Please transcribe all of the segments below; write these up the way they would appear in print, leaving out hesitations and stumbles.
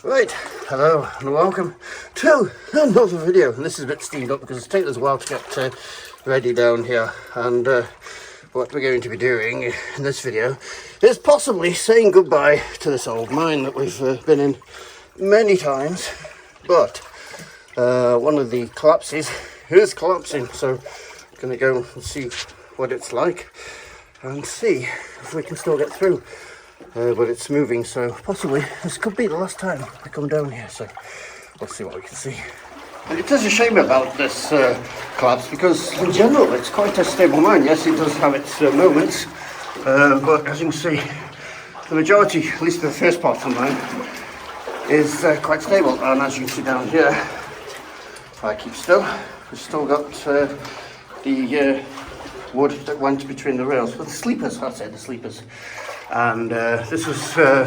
Right, hello and welcome to another video. And this is a bit steamed up because it's taken us a while to get ready down here. And what we're going to be doing in this video is possibly saying goodbye to this old mine that we've been in many times. But one of the collapses is collapsing, so I'm going to go and see what it's like and see if we can still get through. But it's moving, so possibly this could be the last time I come down here, so we'll see what we can see. And it is a shame about this collapse, because in general it's quite a stable mine. Yes, it does have its moments, but as you can see, the majority, at least the first part of the mine, is quite stable. And as you can see down here, if I keep still, we've still got the wood that went between the rails, but the sleepers, I'd say the sleepers. And this was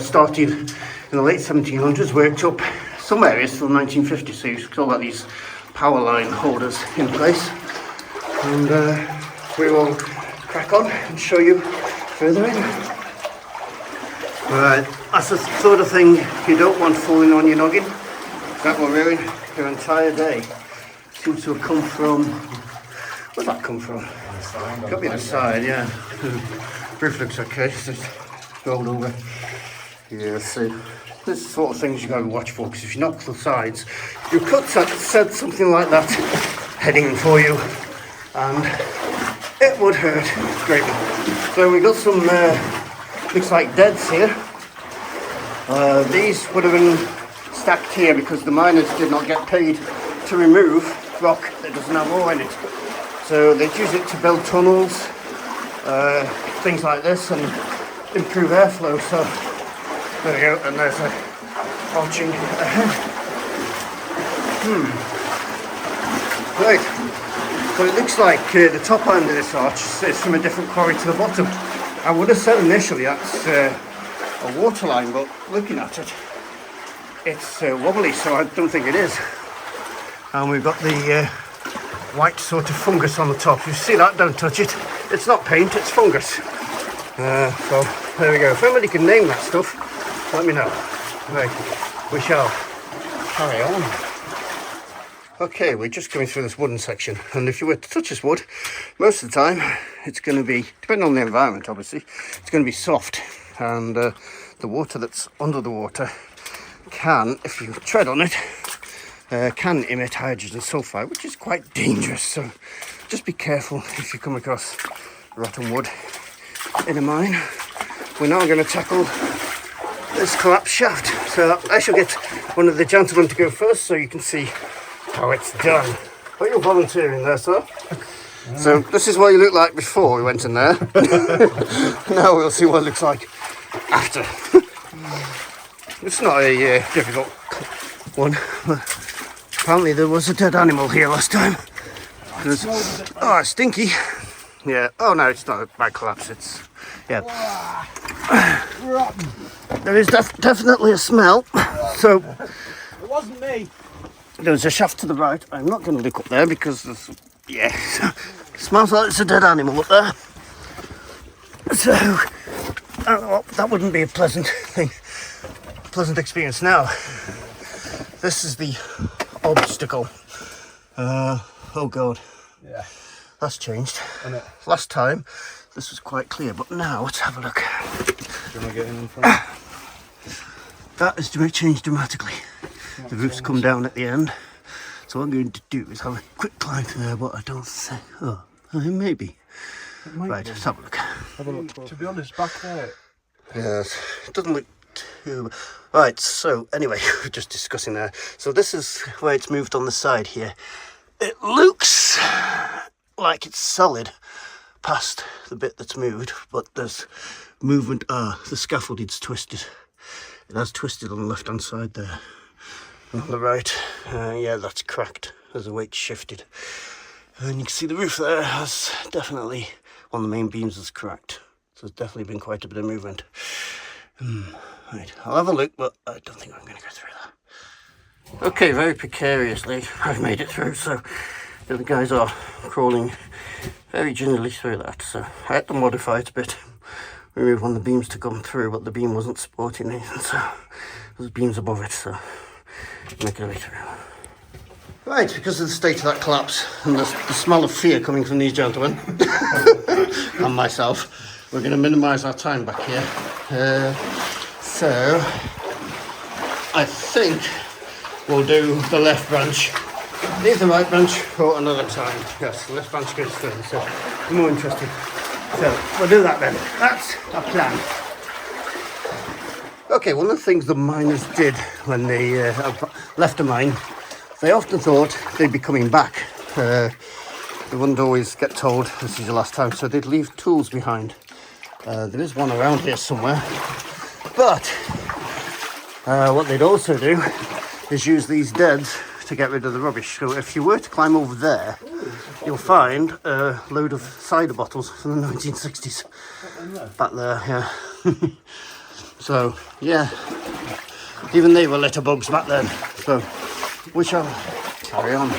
started in the late 1700s, worked up some areas till 1950, so you've still got these power line holders in place. And we will crack on and show you further in. Right, that's the sort of thing you don't want falling on your noggin. That will ruin your entire day. Seems to have come from, where'd that come from? Got me on the side, yeah. Roof looks okay, so it's rolled over. Yeah, so this is the sort of things you got to watch for, because if you knock the sides, you could set something like that heading for you, and it would hurt greatly. So we got some, looks like deads here. These would have been stacked here because the miners did not get paid to remove rock that doesn't have ore in it. So they'd use it to build tunnels, things like this, and improve airflow. So there we go, and there's a arching ahead. Right, so it looks like the top end of this arch is from a different quarry to the bottom. I would have said initially that's a water line, but looking at it, it's wobbly, so I don't think it is. And we've got the white sort of fungus on the top. You see that? Don't touch it. It's not paint, it's fungus. So there we go. If anybody can name that stuff, let me know. Right, we shall carry on. Okay, we're just coming through this wooden section, and if you were to touch this wood, most of the time it's going to be, depending on the environment obviously, it's going to be soft, and the water that's under the water can, if you tread on it, can emit hydrogen sulfide, which is quite dangerous. So just be careful if you come across rotten wood in a mine. We're now going to tackle this collapsed shaft. So I shall get one of the gentlemen to go first so you can see how it's done. Are you volunteering there, sir? So this is what you looked like before we went in there. Now we'll see what it looks like after. It's not a difficult one, but apparently there was a dead animal here last time. Oh, it's stinky. Yeah. Oh no, it's not a bad collapse. It's, yeah. There is definitely a smell. So it wasn't me. There's a shaft to the right. I'm not going to look up there because there's, yeah, it smells like it's a dead animal up there. So that wouldn't be a pleasant thing, pleasant experience. Now, this is the obstacle. Oh god. Yeah. That's changed. Isn't it? Last time this was quite clear, but now let's have a look. Do you want to get in front? That has changed dramatically. The roof's come down at the end. So what I'm going to do is have a quick climb through there, but I don't think, oh, maybe. Right, let's have a look. Have a look. To be honest, back there. Yes, it doesn't look too... Right, so anyway, we're just discussing there. So this is where it's moved on the side here. It looks like it's solid past the bit that's moved, but there's movement. The scaffolding's twisted. It has twisted on the left hand side there. On the right, yeah, that's cracked as the weight shifted. And you can see the roof there has definitely, one of the main beams is cracked. So there's definitely been quite a bit of movement. Right, I'll have a look, but I don't think I'm going to go through that. Okay, very precariously I've made it through, so the other guys are crawling very gingerly through that. So I had to modify it a bit, remove one of the beams to come through, but the beam wasn't supporting anything, so There's beams above it, so make it a bit through. Right, because of the state of that collapse and the smell of fear coming from these gentlemen and myself, we're going to minimise our time back here. So I think we'll do the left branch, leave the right branch for another time. Yes, the left branch goes further, so more interesting. So we'll do that then. That's our plan. Okay, one of the things the miners did when they left a mine, they often thought they'd be coming back. They wouldn't always get told this is your last time, so they'd leave tools behind. There is one around here somewhere, but what they'd also do is use these deads to get rid of the rubbish. So if you were to climb over there, you'll find a load of cider bottles from the 1960s back there. Yeah. So yeah, even they were litterbugs back then. So we shall carry on.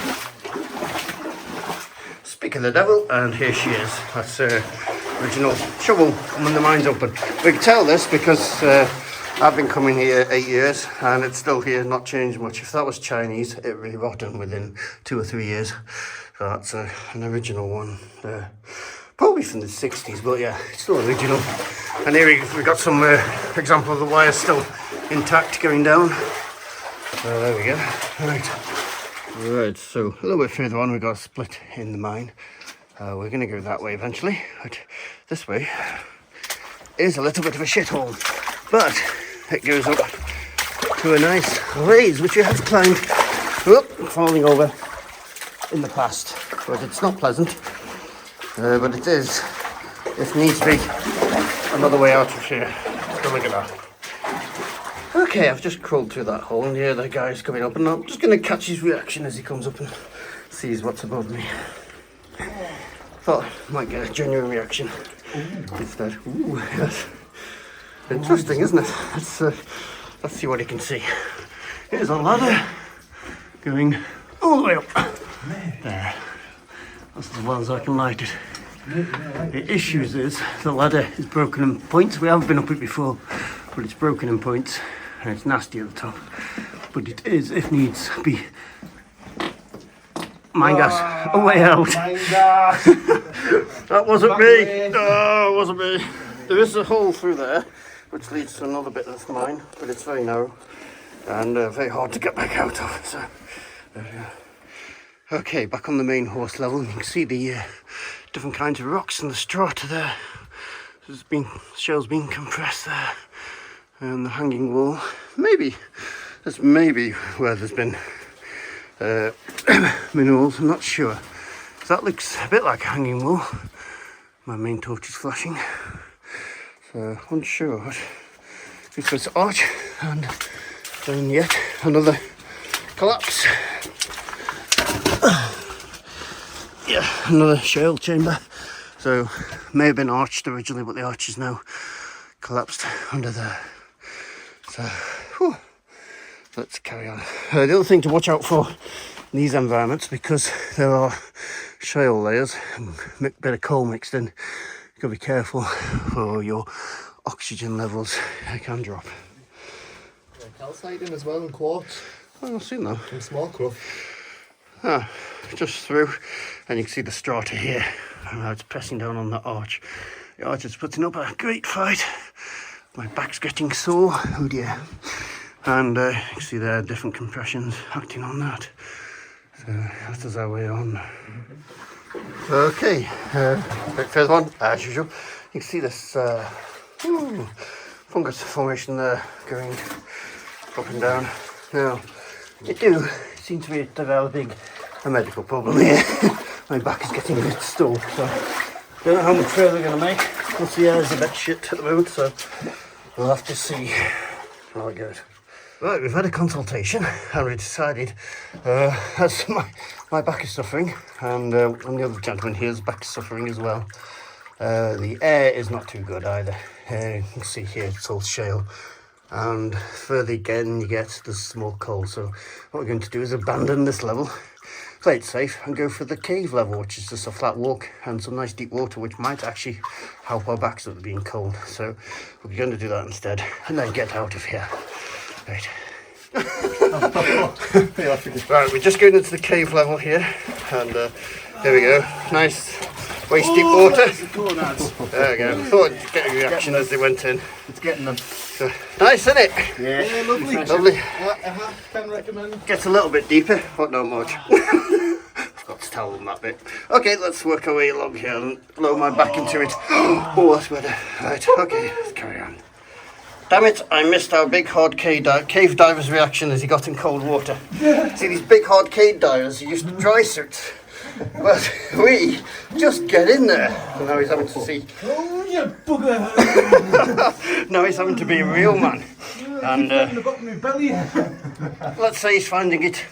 Speak of the devil, and here she is. That's original shovel from when the mine's open. We can tell this because I've been coming here 8 years and it's still here, not changed much. If that was Chinese, it would be rotten within 2 or 3 years. So that's an original one. Probably from the 60s, but yeah, it's still original. And here we've got some example of the wire still intact going down. There we go. Right, so a little bit further on we've got a split in the mine. We're going to go that way eventually, but this way is a little bit of a shithole. But it goes up to a nice raise, which you have climbed, falling over in the past. But it's not pleasant, but it is, if needs be, another way out of here. So look at that. Okay, I've just crawled through that hole, and yeah, the guy's coming up, and I'm just going to catch his reaction as he comes up and sees what's above me. Thought I might get a genuine reaction instead. Ooh, yes. Interesting, isn't it? Let's see what he can see. Here's a ladder going all the way up. There. That's as well as I can light it. The issues is the ladder is broken in points. We haven't been up it before, but it's broken in points and it's nasty at the top. But it is, if needs be, mine gas. A way out. Mine gas. That wasn't me. No, it wasn't me. There is a hole through there, which leads to another bit of mine, but it's very narrow and very hard to get back out of. So, okay, back on the main horse level, you can see the different kinds of rocks and the strata there. Shale's been compressed there, and the hanging wall. That's maybe where there's been minerals. I'm not sure. So that looks a bit like a hanging wall. My main torch is flashing. So unsure what it's this arch, and then yet another collapse. Yeah, another shale chamber. So may have been arched originally, but the arch is now collapsed under there. So whew, let's carry on. The other thing to watch out for in these environments, because there are shale layers and a bit of coal mixed in, you've got to be careful for your oxygen levels. They can drop. Calcite in as well, and quartz. Oh, I've seen that. And small cruff. Ah, just through, and you can see the strata here. And now it's pressing down on the arch. The arch is putting up a great fight. My back's getting sore. Oh dear. And you can see there are different compressions acting on that. So that is our way on. Okay, a bit further on, as usual, you can see this fungus formation there going up and down. Now, it do seem to be developing a medical problem here. My back is getting a bit stalled, so don't know how much further we're going to make. Plus the air is a bit shit at the moment, so we'll have to see how it goes. Right, we've had a consultation and we decided, as my back is suffering, and the other gentleman here's back is suffering as well. The air is not too good either. You can see here it's all shale, and further again you get the small coal. So what we're going to do is abandon this level, play it safe, and go for the cave level, which is just a flat walk and some nice deep water, which might actually help our backs with being cold. So we're going to do that instead, and then get out of here. Right. Right, we're just going into the cave level here, and there we go. Nice waist deep water. There we go. Thought I'd get a reaction as they went in. It's getting them. So, nice, isn't it? Yeah, lovely. Lovely. Can recommend. Gets a little bit deeper, but not much. Forgot to tell them that bit. Okay, let's work our way along here and lower my back into it. Oh, that's better. Right, okay, let's carry on. Damn it, I missed our big hard cave diver's reaction as he got in cold water. See, these big hard cave divers used to dry suits. But we just get in there. And now he's having to see. Oh, you bugger! Now he's having to be a real man. And the bottom of my belly. let's say he's finding it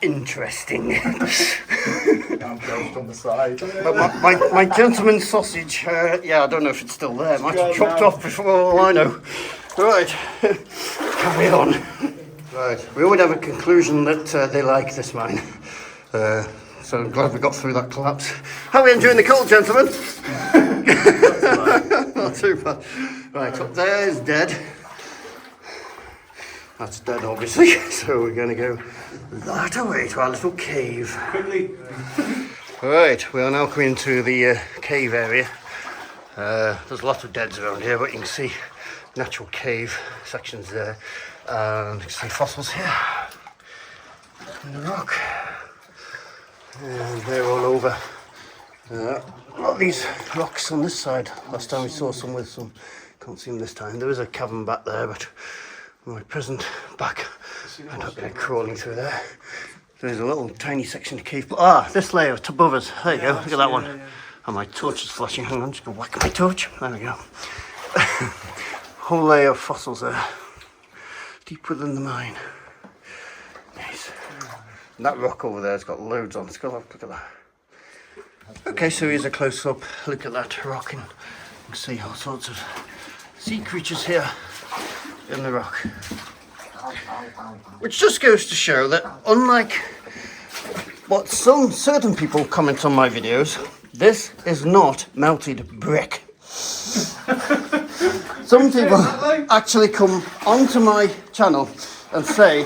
interesting. I'm just on the side. But my gentleman's sausage, yeah, I don't know if it's still there. Might have chopped off before all I know. Right, carry on. Right, we would have a conclusion that they like this mine. So I'm glad we got through that collapse. How are we enjoying the cold, gentlemen? Not too bad. Right, up there is dead. That's dead, obviously. So we're going to go that away to our little cave. Quickly. Right, we are now coming to the cave area. There's a lot of deads around here, but you can see natural cave sections there. And you can see fossils here in the rock. And they're all over. A lot of these rocks on this side. Last time we saw some with some. Can't see them this time. There is a cavern back there, but my present back, I don't get crawling through there. There's a little tiny section of cave. Ah, this layer above us. There you go. Look at that one. And my torch is flashing. Hang on, just gonna whack my torch. There we go. Whole layer of fossils there, deep within the mine. Nice. And that rock over there has got loads on. Let's go have a look at that. Okay, so here's a close-up look at that rock, and you can see all sorts of sea creatures here in the rock. Which just goes to show that, unlike what certain people comment on my videos, this is not melted brick. Some people actually come onto my channel and say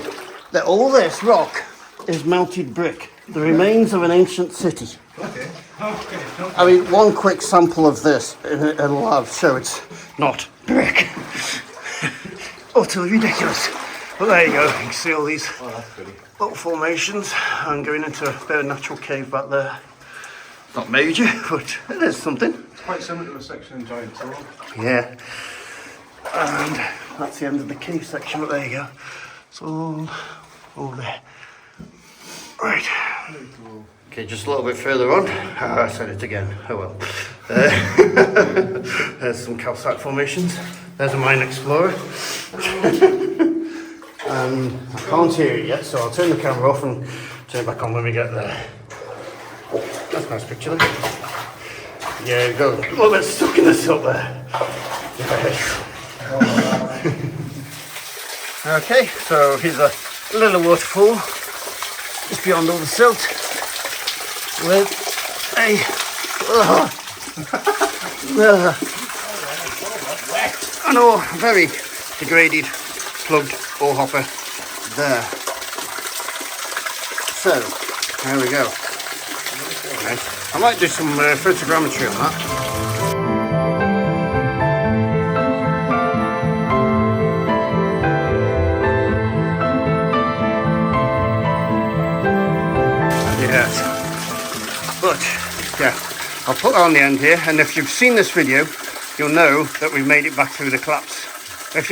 that all this rock is melted brick, the remains of an ancient city. I mean, one quick sample of this, and it'll show it's not brick. Utterly ridiculous. But there you go, you can see all these little formations and going into a bit of natural cave back there. Not major, but it is something. It's quite similar to a section in Giant Tunnel. Yeah. And that's the end of the cave section, but there you go. It's all over there. Right. Okay, just a little bit further on. I said it again. Oh well. There's some calcite formations. There's a mine explorer. And I can't hear it yet, so I'll turn the camera off and turn it back on when we get there. That's a nice picture there. Yeah, we've got a little bit stuck in the silt there. Okay, so here's a little waterfall just beyond all the silt with a an ore, very degraded, plugged ore hopper there. So, there we go. Okay. I might do some photogrammetry on that. Yes. But, yeah, I'll put that on the end here, and if you've seen this video, you'll know that we've made it back through the collapse. If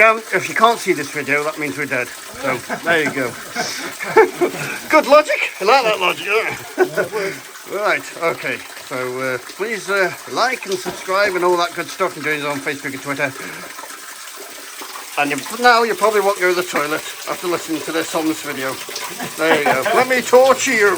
you can't see this video, that means we're dead. So, there you go. Good logic. I like that logic, don't you? Right, okay. So, please like and subscribe and all that good stuff, and join us on Facebook and Twitter. And now you probably won't go to the toilet after listening to this on this video. There you go. Let me torture you.